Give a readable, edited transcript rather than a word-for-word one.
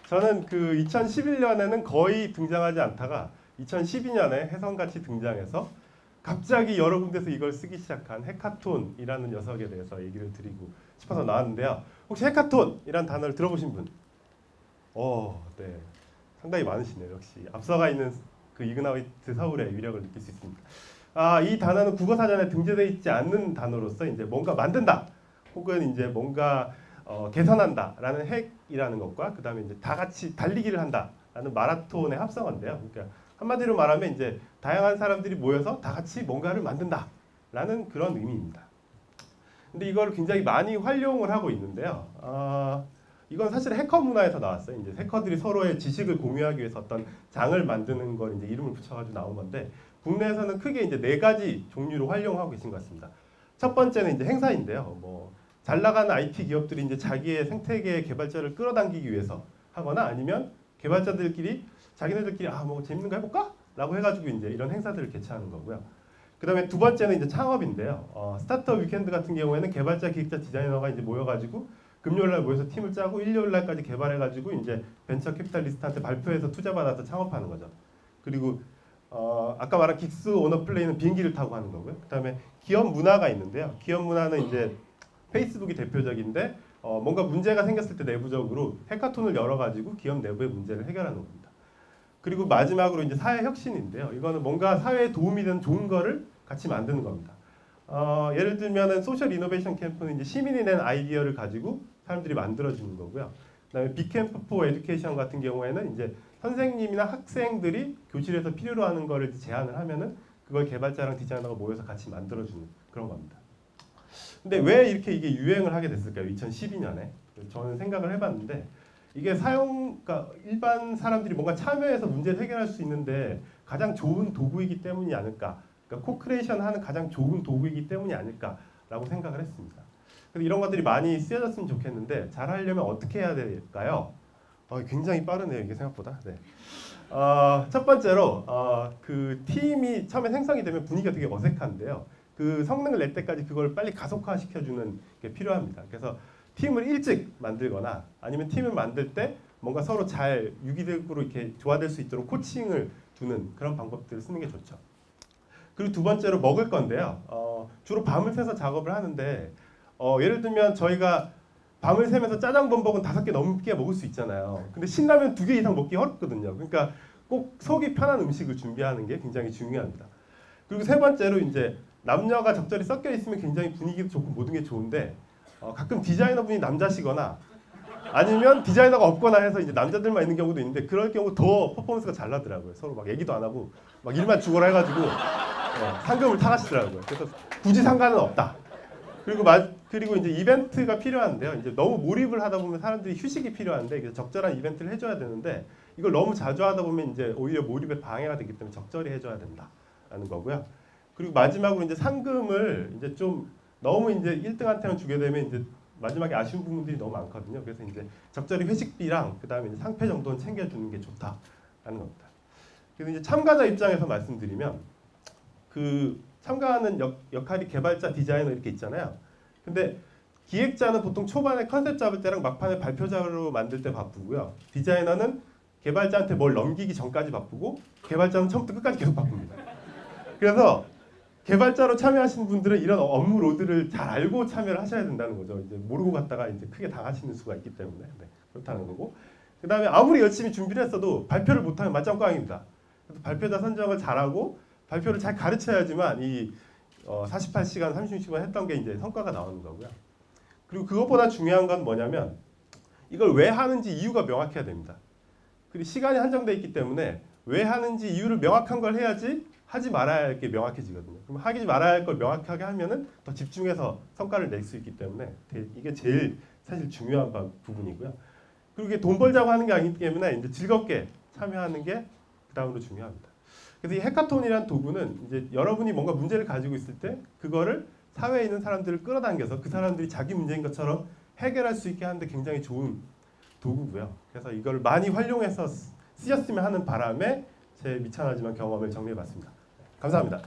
저는 그 2011년에는 거의 등장하지 않다가 2012년에 해성같이 등장해서 갑자기 여러 군데서 이걸 쓰기 시작한 해카톤이라는 녀석에 대해서 얘기를 드리고 싶어서 나왔는데요. 혹시 해카톤이라는 단어를 들어보신 분? 네. 상당히 많으시네요. 역시 앞서가 있는 그 이그나이트 서울의 위력을 느낄 수 있습니다. 이 단어는 국어사전에 등재되어 있지 않는 단어로서 이제 뭔가 만든다, 혹은 이제 뭔가 개선한다라는 핵이라는 것과 그 다음에 이제 다 같이 달리기를 한다라는 마라톤의 합성어인데요. 그러니까 한마디로 말하면 이제 다양한 사람들이 모여서 다 같이 뭔가를 만든다라는 그런 의미입니다. 근데 이걸 굉장히 많이 활용을 하고 있는데요. 이건 사실 해커 문화에서 나왔어요. 이제 해커들이 서로의 지식을 공유하기 위해서 어떤 장을 만드는 걸 이제 이름을 붙여가지고 나온 건데, 국내에서는 크게 이제 4가지 종류로 활용하고 계신 것 같습니다. 첫 번째는 이제 행사인데요. 잘 나가는 IT 기업들이 이제 자기의 생태계 개발자를 끌어당기기 위해서 하거나, 아니면 개발자들끼리 자기네들끼리 뭐 재밌는 거 해볼까? 라고 해가지고 이제 이런 행사들을 개최하는 거고요. 그 다음에 두 번째는 이제 창업인데요. 스타트업 위켄드 같은 경우에는 개발자, 기획자, 디자이너가 이제 모여가지고 금요일날 모여서 팀을 짜고 일요일날까지 개발해가지고 이제 벤처 캐피탈리스트한테 발표해서 투자받아서 창업하는 거죠. 그리고 아까 말한 긱스 오너 플레이는 비행기를 타고 하는 거고요. 그 다음에 기업 문화가 있는데요. 기업 문화는 이제 페이스북이 대표적인데 뭔가 문제가 생겼을 때 내부적으로 해카톤을 열어가지고 기업 내부의 문제를 해결하는 겁니다. 그리고 마지막으로 이제 사회 혁신인데요. 이거는 뭔가 사회에 도움이 되는 좋은 거를 같이 만드는 겁니다. 예를 들면은 소셜 이노베이션 캠프는 이제 시민이 낸 아이디어를 가지고 사람들이 만들어주는 거고요. 그다음에 빅캠프 포 에듀케이션 같은 경우에는 이제 선생님이나 학생들이 교실에서 필요로 하는 거를 제안을 하면은 그걸 개발자랑 디자이너가 모여서 같이 만들어주는 그런 겁니다. 근데 왜 이렇게 이게 유행을 하게 됐을까요? 2012년에 저는 생각을 해봤는데, 이게 그러니까 일반 사람들이 뭔가 참여해서 문제를 해결할 수 있는데 가장 좋은 도구이기 때문이 아닐까, 그러니까 코크리에이션 하는 가장 좋은 도구이기 때문이 아닐까라고 생각을 했습니다. 그래서 이런 것들이 많이 쓰여졌으면 좋겠는데 잘 하려면 어떻게 해야 될까요? 굉장히 빠르네요, 이게 생각보다. 네. 첫 번째로 그 팀이 처음에 생성이 되면 분위기가 되게 어색한데요. 그 성능을 낼 때까지 그걸 빨리 가속화 시켜주는 게 필요합니다. 그래서 팀을 일찍 만들거나, 아니면 팀을 만들 때 뭔가 서로 잘 유기적으로 이렇게 조화될 수 있도록 코칭을 두는 그런 방법들을 쓰는 게 좋죠. 그리고 두 번째로 먹을 건데요. 주로 밤을 새서 작업을 하는데 예를 들면 저희가 밤을 새면서 짜장 범벅은 5개 넘게 먹을 수 있잖아요. 근데 신라면 2개 이상 먹기 어렵거든요. 그러니까 꼭 속이 편한 음식을 준비하는 게 굉장히 중요합니다. 그리고 세 번째로 이제 남녀가 적절히 섞여 있으면 굉장히 분위기도 좋고 모든 게 좋은데, 가끔 디자이너분이 남자시거나 아니면 디자이너가 없거나 해서 이제 남자들만 있는 경우도 있는데, 그럴 경우 더 퍼포먼스가 잘 나더라고요. 서로 막 얘기도 안 하고 막 일만 죽어라 해가지고 상금을 타가시더라고요. 그래서 굳이 상관은 없다. 그리고 이제 이벤트가 필요한데요. 이제 너무 몰입을 하다 보면 사람들이 휴식이 필요한데, 그래서 적절한 이벤트를 해줘야 되는데, 이걸 너무 자주 하다 보면 이제 오히려 몰입에 방해가 되기 때문에 적절히 해줘야 된다라는 거고요. 그리고 마지막으로 이제 상금을 이제 좀 너무 이제 1등한테만 주게 되면 이제 마지막에 아쉬운 부분들이 너무 많거든요. 그래서 이제 적절히 회식비랑 그 다음에 상패 정도는 챙겨주는 게 좋다라는 겁니다. 그래서 이제 참가자 입장에서 말씀드리면, 그 참가하는 역할이 개발자, 디자이너 이렇게 있잖아요. 근데 기획자는 보통 초반에 컨셉 잡을 때랑 막판에 발표자로 만들 때 바쁘고요. 디자이너는 개발자한테 뭘 넘기기 전까지 바쁘고, 개발자는 처음부터 끝까지 계속 바쁩니다. 그래서 개발자로 참여하시는 분들은 이런 업무 로드를 잘 알고 참여를 하셔야 된다는 거죠. 이제 모르고 갔다가 이제 크게 당하시는 수가 있기 때문에 그렇다는 거고. 그 다음에 아무리 열심히 준비를 했어도 발표를 못하면 맞짱 꽝입니다. 그래서 발표자 선정을 잘하고 발표를 잘 가르쳐야지만 이 48시간, 36시간 했던 게 이제 성과가 나오는 거고요. 그리고 그것보다 중요한 건 뭐냐면, 이걸 왜 하는지 이유가 명확해야 됩니다. 그리고 시간이 한정돼 있기 때문에 왜 하는지 이유를 명확한 걸 해야지 하지 말아야 할 게 명확해지거든요. 그럼 하지 말아야 할 걸 명확하게 하면은 더 집중해서 성과를 낼 수 있기 때문에 이게 제일 사실 중요한 부분이고요. 그리고 이게 돈 벌자고 하는 게 아니기 때문에 이제 즐겁게 참여하는 게 그다음으로 중요합니다. 그래서 이 해카톤이라는 도구는 이제 여러분이 뭔가 문제를 가지고 있을 때 그거를 사회에 있는 사람들을 끌어당겨서 그 사람들이 자기 문제인 것처럼 해결할 수 있게 하는데 굉장히 좋은 도구고요. 그래서 이걸 많이 활용해서 쓰였으면 하는 바람에 제 미천하지만 경험을 정리해봤습니다. 감사합니다.